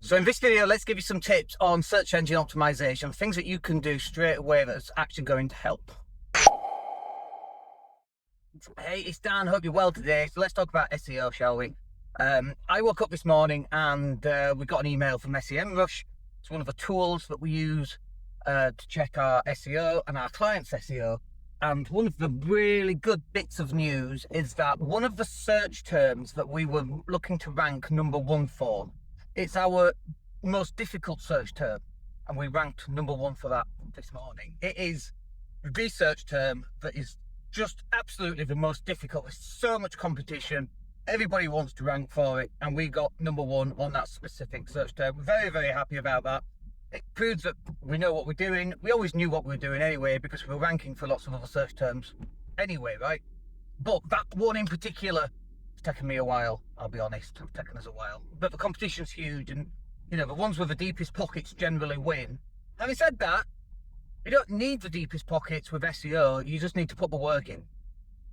So in this video, let's give you some tips on search engine optimization, things that you can do straight away that's actually going to help. Hey, it's Dan. Hope you're well today. So let's talk about SEO, shall we? I woke up this morning and we got an email from SEMrush. It's one of the tools that we use to check our SEO and our clients' SEO. And one of the really good bits of news is that one of the search terms that we were looking to rank #1 for, it's our most difficult search term, and we ranked #1 for that this morning. It is the search term that is just absolutely the most difficult. There's so much competition. Everybody wants to rank for it, and we got #1 on that specific search term. We're very, very happy about that. It proves that we know what we're doing. We always knew what we were doing anyway, because we were ranking for lots of other search terms anyway, right? But that one in particular, it's taken me a while, I'll be honest. It's taken us a while. But the competition's huge, and the ones with the deepest pockets generally win. Having said that, you don't need the deepest pockets with SEO, you just need to put the work in.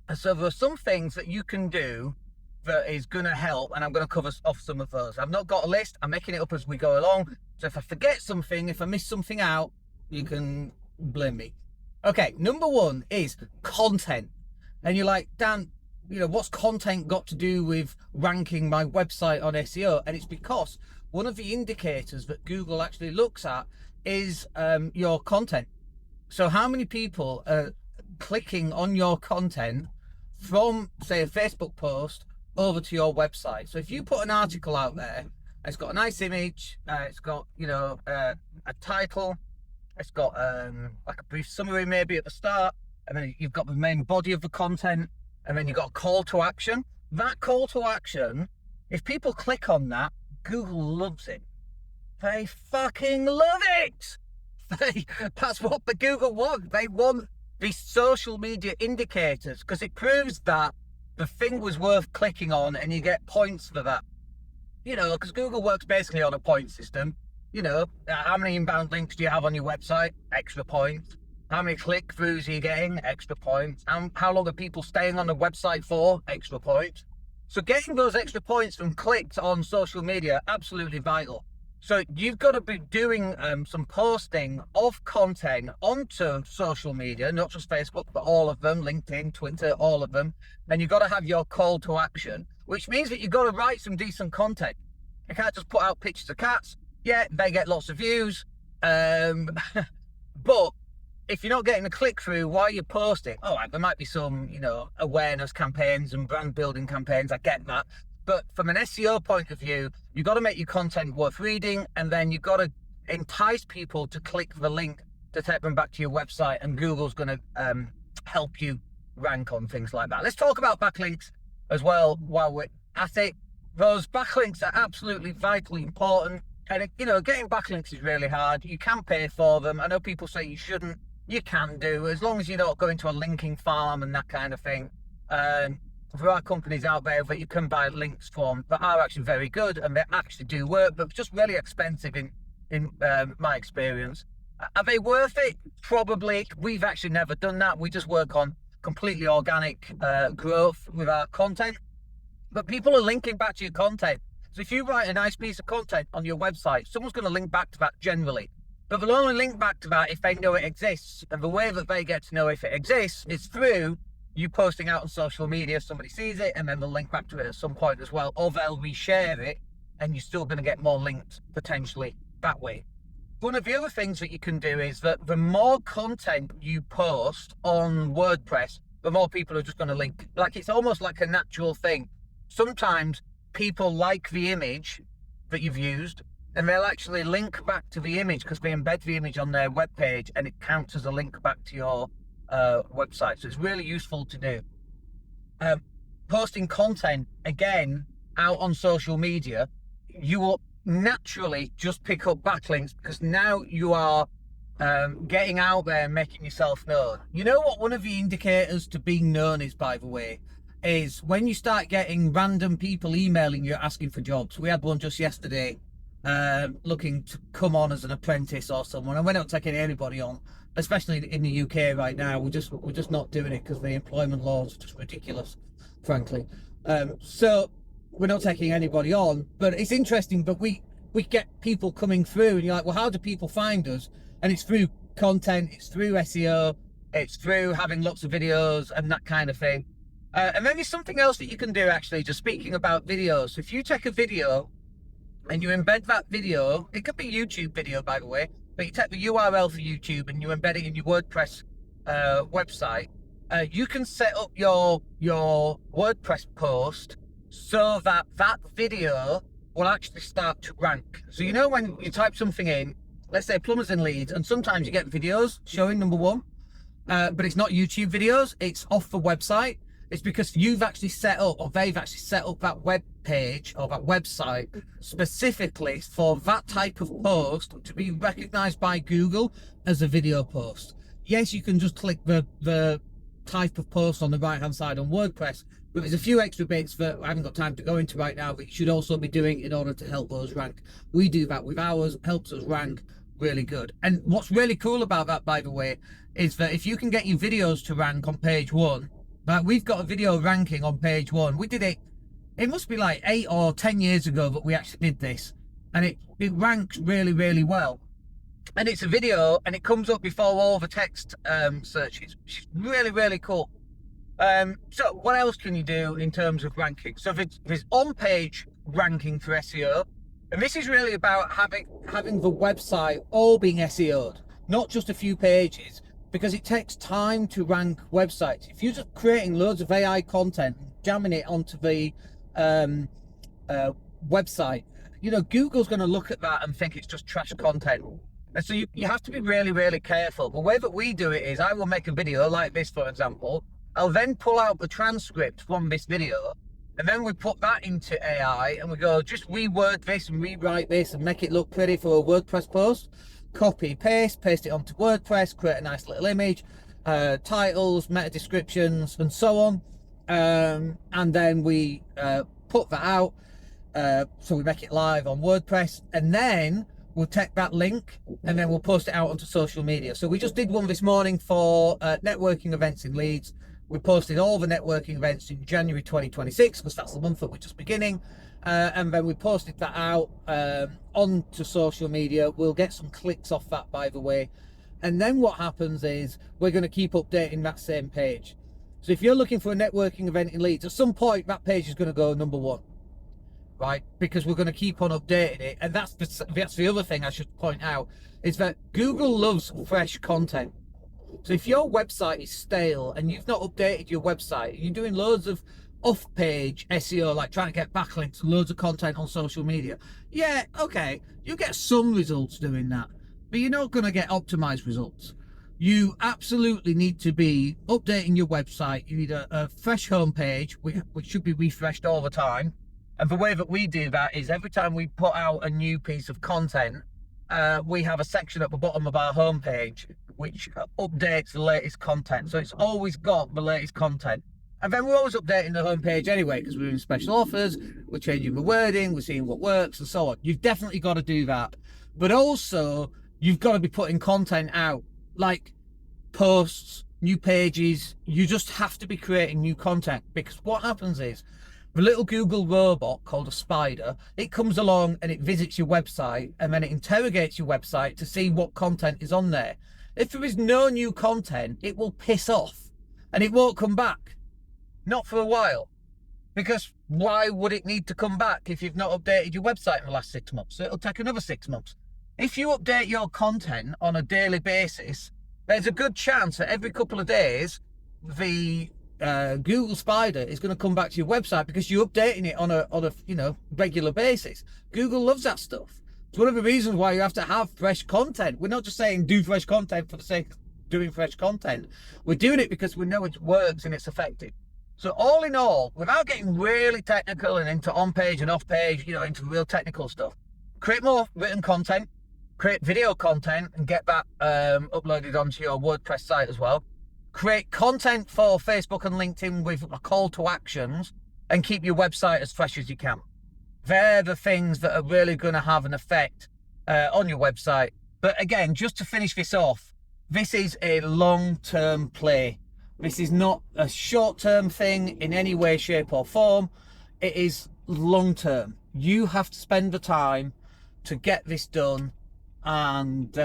And so there are some things that you can do that is going to help, and I'm going to cover off some of those. I've not got a list, I'm making it up as we go along. So if I forget something, if I miss something out, you can blame me. Okay, #1 is content. And you're like, Dan, what's content got to do with ranking my website on SEO? And it's because one of the indicators that Google actually looks at is your content. So how many people are clicking on your content from, say, a Facebook post over to your website? So if you put an article out there, it's got a nice image, it's got, a title, it's got like a brief summary maybe at the start, and then you've got the main body of the content, and then you've got a call to action. That call to action, if people click on that, Google loves it. They fucking love it. That's what the Google want. They want these social media indicators, because it proves that the thing was worth clicking on, and you get points for that. Because Google works basically on a point system. How many inbound links do you have on your website? Extra points. How many click-throughs are you getting? Extra points. How long are people staying on the website for? Extra points. So getting those extra points from clicks on social media, absolutely vital. So you've got to be doing some posting of content onto social media, not just Facebook, but all of them, LinkedIn, Twitter, all of them. And you've got to have your call to action, which means that you've got to write some decent content. You can't just put out pictures of cats. Yeah, they get lots of views. But if you're not getting a click-through while you're posting, all right, there might be some, awareness campaigns and brand building campaigns. I get that. But from an SEO point of view, you've got to make your content worth reading, and then you've got to entice people to click the link to take them back to your website, and Google's going to help you rank on things like that. Let's talk about backlinks as well while we're at it. Those backlinks are absolutely vitally important. And, getting backlinks is really hard. You can pay for them. I know people say you shouldn't. You can do, as long as you don't go into a linking farm and that kind of thing. There are companies out there that you can buy links from that are actually very good, and they actually do work, but just really expensive in my experience. Are they worth it? Probably. We've actually never done that. We just work on completely organic growth with our content. But people are linking back to your content. So if you write a nice piece of content on your website, someone's going to link back to that generally. But they'll only link back to that if they know it exists. And the way that they get to know if it exists is through you posting out on social media. Somebody sees it, and then they'll link back to it at some point as well. Or they'll reshare it, and you're still going to get more links potentially that way. One of the other things that you can do is that the more content you post on WordPress, the more people are just going to link. Like, it's almost like a natural thing. Sometimes people like the image that you've used, and they'll actually link back to the image because they embed the image on their webpage, and it counts as a link back to your website. So it's really useful to do. Posting content, again, out on social media, you will naturally just pick up backlinks, because now you are getting out there and making yourself known. You know what one of the indicators to being known is, by the way, is when you start getting random people emailing you asking for jobs. We had one just yesterday looking to come on as an apprentice or someone, and we're not taking anybody on, especially in the UK right now. We're just not doing it because the employment laws are just ridiculous, frankly. So we're not taking anybody on. But it's interesting, but we get people coming through, and you're like, well, how do people find us? And it's through content, it's through SEO, it's through having lots of videos and that kind of thing. And then there's something else that you can do, actually, just speaking about videos. So if you take a video and you embed that video, it could be a YouTube video, by the way, but you take the URL for YouTube and you embed it in your WordPress website, you can set up your WordPress post so that that video will actually start to rank. So you know when you type something in, let's say plumbers in Leeds, and sometimes you get videos showing number one, but it's not YouTube videos, it's off the website. It's because you've actually set up, or they've actually set up that web page or that website specifically for that type of post to be recognized by Google as a video post. Yes, you can just click the type of post on the right hand side on WordPress, but there's a few extra bits that I haven't got time to go into right now that you should also be doing in order to help us rank. We do that with ours, helps us rank really good. And what's really cool about that, by the way, is that if you can get your videos to rank on page one, like we've got a video ranking on page one. We did it must be like 8 or 10 years ago that we actually did this, and it ranks really, really well. And it's a video, and it comes up before all the text searches, which is really, really cool. So what else can you do in terms of ranking? So there's on-page ranking for SEO, and this is really about having the website all being SEO'd, not just a few pages, because it takes time to rank websites. If you're just creating loads of AI content, jamming it onto the website, you know, Google's going to look at that and think it's just trash content. And so you have to be really, really careful. The way that we do it is I will make a video like this, for example. I'll then pull out the transcript from this video, and then we put that into AI, and we go, just reword this and rewrite this and make it look pretty for a WordPress post. Copy, paste it onto WordPress, create a nice little image, titles, meta descriptions, and so on. And then we put that out. So we make it live on WordPress, and then we'll take that link and then we'll post it out onto social media. So we just did one this morning for networking events in Leeds. We posted all the networking events in January 2026, because that's the month that we're just beginning. And then we posted that out onto social media. We'll get some clicks off that, by the way. And then what happens is we're going to keep updating that same page. So if you're looking for a networking event in Leeds, at some point that page is going to go number one, right? Because we're going to keep on updating it. And that's the other thing I should point out, is that Google loves fresh content. So if your website is stale and you've not updated your website, you're doing loads of off-page SEO, like trying to get backlinks and loads of content on social media, yeah, okay, you get some results doing that, but you're not going to get optimized results. You absolutely need to be updating your website. You need a fresh homepage, which should be refreshed all the time. And the way that we do that is every time we put out a new piece of content, we have a section at the bottom of our homepage which updates the latest content. So it's always got the latest content. And then we're always updating the homepage anyway, because we're doing special offers, we're changing the wording, we're seeing what works and so on. You've definitely got to do that. But also, you've got to be putting content out, like posts, new pages. You just have to be creating new content, because what happens is the little Google robot called a spider, it comes along and it visits your website, and then it interrogates your website to see what content is on there. If there is no new content, it will piss off and it won't come back. Not for a while. Because why would it need to come back if you've not updated your website in the last 6 months? So it'll take another 6 months. If you update your content on a daily basis, there's a good chance that every couple of days, the Google Spider is going to come back to your website because you're updating it on a regular basis. Google loves that stuff. It's one of the reasons why you have to have fresh content. We're not just saying do fresh content for the sake of doing fresh content. We're doing it because we know it works and it's effective. So all in all, without getting really technical and into on-page and off-page, into real technical stuff, create more written content, create video content, and get that uploaded onto your WordPress site as well. Create content for Facebook and LinkedIn with a call to actions, and keep your website as fresh as you can. They're the things that are really going to have an effect on your website. But again, just to finish this off, this is a long-term play. This is not a short-term thing in any way, shape or form. It is long-term. You have to spend the time to get this done, and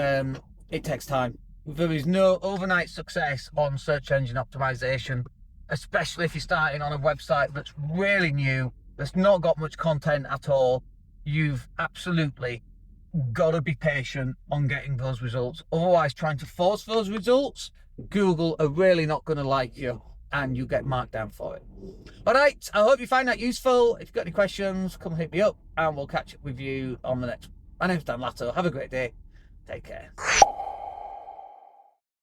it takes time. There is no overnight success on search engine optimization, especially if you're starting on a website that's really new, that's not got much content at all. You've absolutely got to be patient on getting those results. Otherwise, trying to force those results, Google are really not going to like you, and you get marked down for it. All right, I hope you find that useful. If you've got any questions, come hit me up and we'll catch up with you on the next one. My name's Dan Latto. Have a great day. Take care.